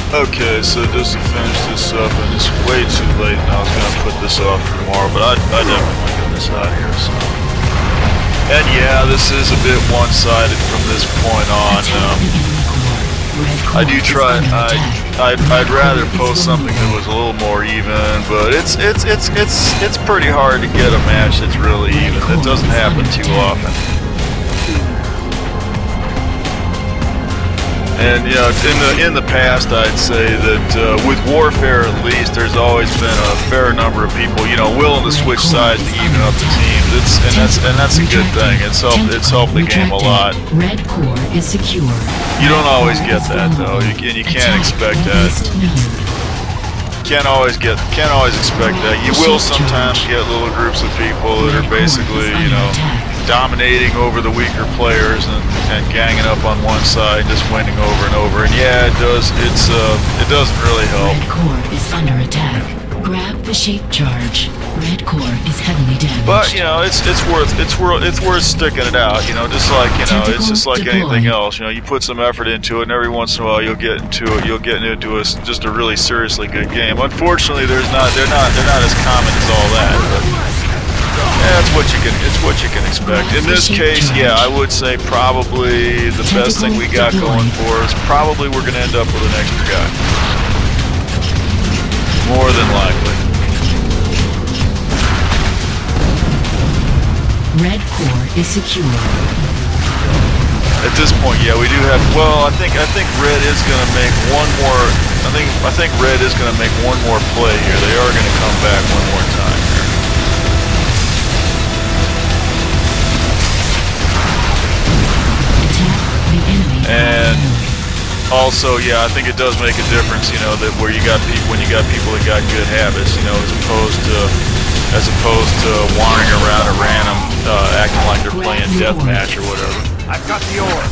Okay, so just to finish this up, and it's way too late, and I was gonna put this off for tomorrow, but I definitely want to get this out of here. So, and yeah, this is a bit one-sided from this point on. I do try. I'd rather post something that was a little more even, but it's pretty hard to get a match that's really even. That doesn't happen too often. And you know, in the past, I'd say that with Warfare at least, there's always been a fair number of people, you know, willing to switch sides to even up the teams. That's a good thing. It's helped the game a lot. Red core is secure. You don't always get that though. You can't expect that. Can't always expect that. You will sometimes get little groups of people that are basically, you know, dominating over the weaker players and ganging up on one side, just winning over and over. And yeah, it does. It doesn't really help. Red core is under attack. Grab the shape charge. Red core is heavily damaged. But you know, it's worth sticking it out. You know, just like it's just like anything else. You know, you put some effort into it, and every once in a while you'll get into just a really seriously good game. Unfortunately, they're not as common as all that. But yeah, it's what you can expect. In this case, yeah, I would say probably the best thing we got going for us. Probably we're going to end up with an extra guy. More than likely. Red core is secure. At this point, yeah, we do have. Well, I think Red is going to make one more. I think Red is going to make one more play here. They are going to come back one more time here. And also, yeah, I think it does make a difference, you know, that where you got people when you got people that got good habits, you know, as opposed to wandering around at random, acting like they're playing deathmatch or whatever. I've got the orb.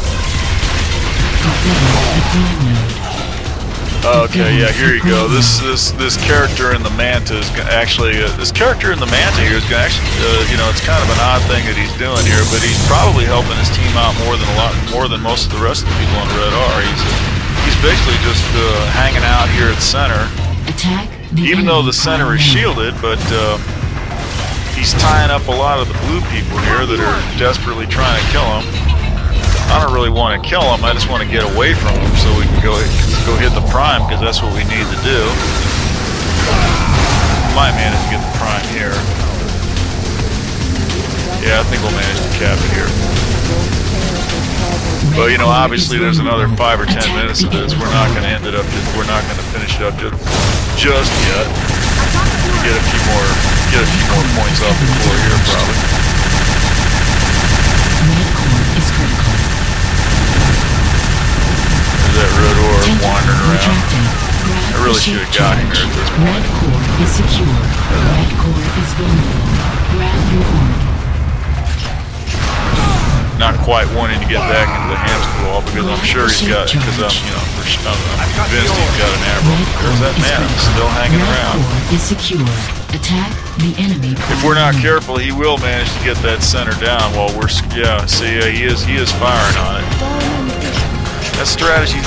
Okay, yeah, here you go. This character in the Manta is actually this character in the Manta here is going to actually, you know, it's kind of an odd thing that he's doing here, but he's probably helping his team out more than most of the rest of the people on Red are. He's basically just hanging out here at center, even though the center is shielded, but he's tying up a lot of the blue people here that are desperately trying to kill him. I don't really want to kill him, I just want to get away from him so we can go hit the prime, because that's what we need to do. Might manage to get the prime here. Yeah, I think we'll manage to cap it here. But you know, obviously there's another 5 or 10 minutes of this. We're not going to finish it up just yet. Get a few more points off the floor here, probably. That red orb wandering around. I really should have gotten here at this point. Red core is secure. Red core is vulnerable. Grab your orb. Not quite wanting to get back into the hamster wall because I'm sure he's got, because I'm convinced he's got an arrow. There's that man still hanging around. Red core is secure. Attack the enemy. If we're not careful, he will manage to get that center down while we're, yeah, see, he is firing on it. That strategy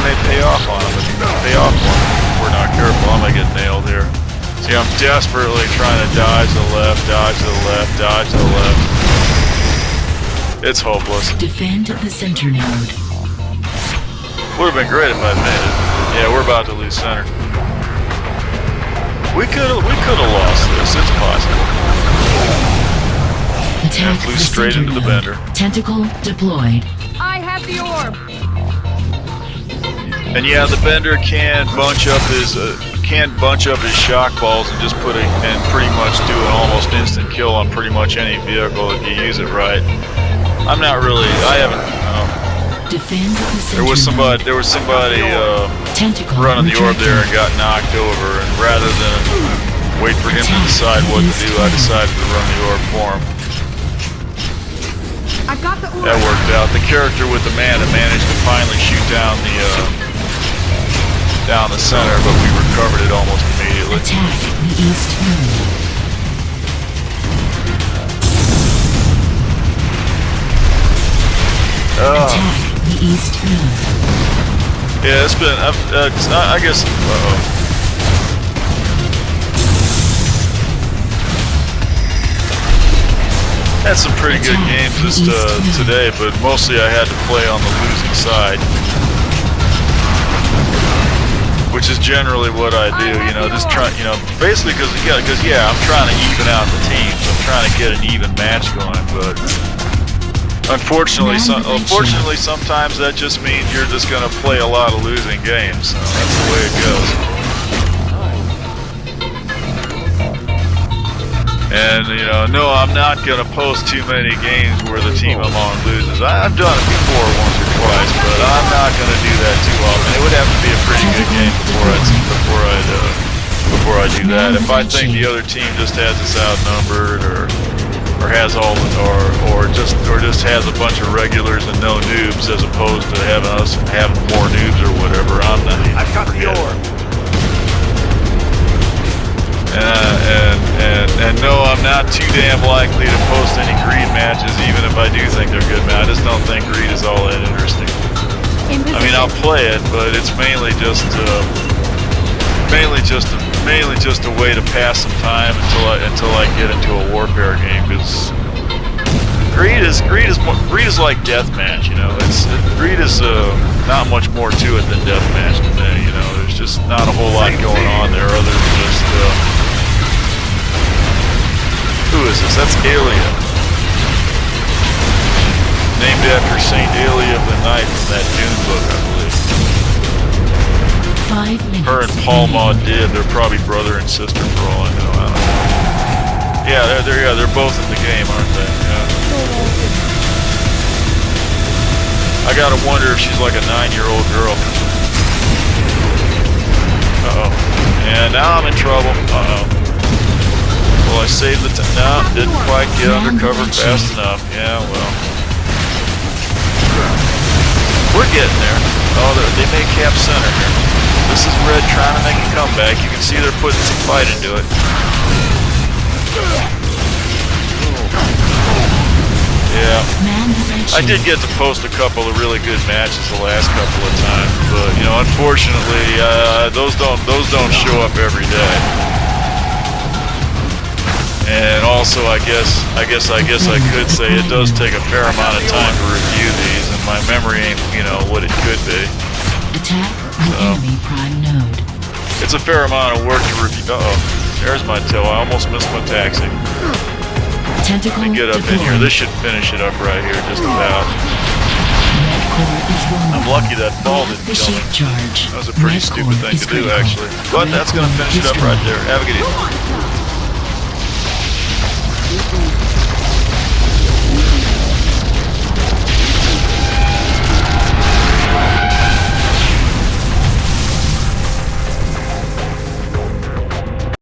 may pay off on him. If you pay off on him, if we're not careful, I'm gonna get nailed here. See, I'm desperately trying to dodge to the left, dodge to the left, dodge to the left. It's hopeless. Defend the center node. Would have been great if I'd made it. Yeah, we're about to lose center. We could have lost this. It's possible. Attack flew the straight center into the node. bender. Tentacle deployed. I have the orb. And yeah, the bender can bunch up his shock balls and just and pretty much do an almost instant kill on pretty much any vehicle if you use it right. I'm not really. I haven't. Defend the center There was somebody running the orb there and got knocked over, and rather than wait for him to decide what to do, I decided to run the orb for him. I got the orb. That worked out. The character with the mana managed to finally shoot down the center, but we recovered it almost immediately. Attack the east node. Attack the east node. Yeah, it's been. It's not, I guess. Had some pretty good games today, but mostly I had to play on the losing side, which is generally what I do. You know, just try. You know, basically because I'm trying to even out the teams. I'm trying to get an even match going, but. Unfortunately, sometimes that just means you're just going to play a lot of losing games. So that's the way it goes. And, you know, no, I'm not going to post too many games where the team I'm on loses. I've done it before once or twice, but I'm not going to do that too often. It would have to be a pretty good game before I do that. If I think the other team just has us outnumbered or has all or just has a bunch of regulars and no noobs as opposed to having more noobs or whatever, I'm not. I've got the orb. And no, I'm not too damn likely to post any greed matches, even if I do think they're good matches. I just don't think greed is all that interesting. I mean, I'll play it, but it's mainly just a way to pass some time until I get into a warfare game. Because greed is like deathmatch. You know, greed is not much more to it than deathmatch to me. You know, there's just not a whole lot going on there other than just who is this? That's Alia, named after Saint Alia of the Night from that Dune book, I believe. 5 minutes. Her and Paul Maud did. They're probably brother and sister for all I know. I don't know. Yeah, they're both in the game, aren't they? Yeah. I gotta wonder if she's like a 9-year-old girl. Uh-oh. And now I'm in trouble. Uh-oh. Well, I saved the time. No, didn't quite get undercover fast enough. Yeah, well. We're getting there. Oh, they made Cap Center here. This is Red trying to make a comeback. You can see they're putting some fight into it. Yeah. I did get to post a couple of really good matches the last couple of times, but you know, unfortunately, those don't show up every day. And also, I guess I could say it does take a fair amount of time to review these, and my memory ain't, you know, what it could be. Attack the enemy prime node. It's a fair amount of work to review. Uh-oh. There's my tail. I almost missed my taxi. Tentacle Let me get up in here. This should finish it up right here, just about. Red core is vulnerable. I'm lucky that ball didn't The kill me. shape charge. That was a pretty Red stupid core thing is to do, critical. actually. But Red that's going to core finish it up right destroyed. there. Have a good evening.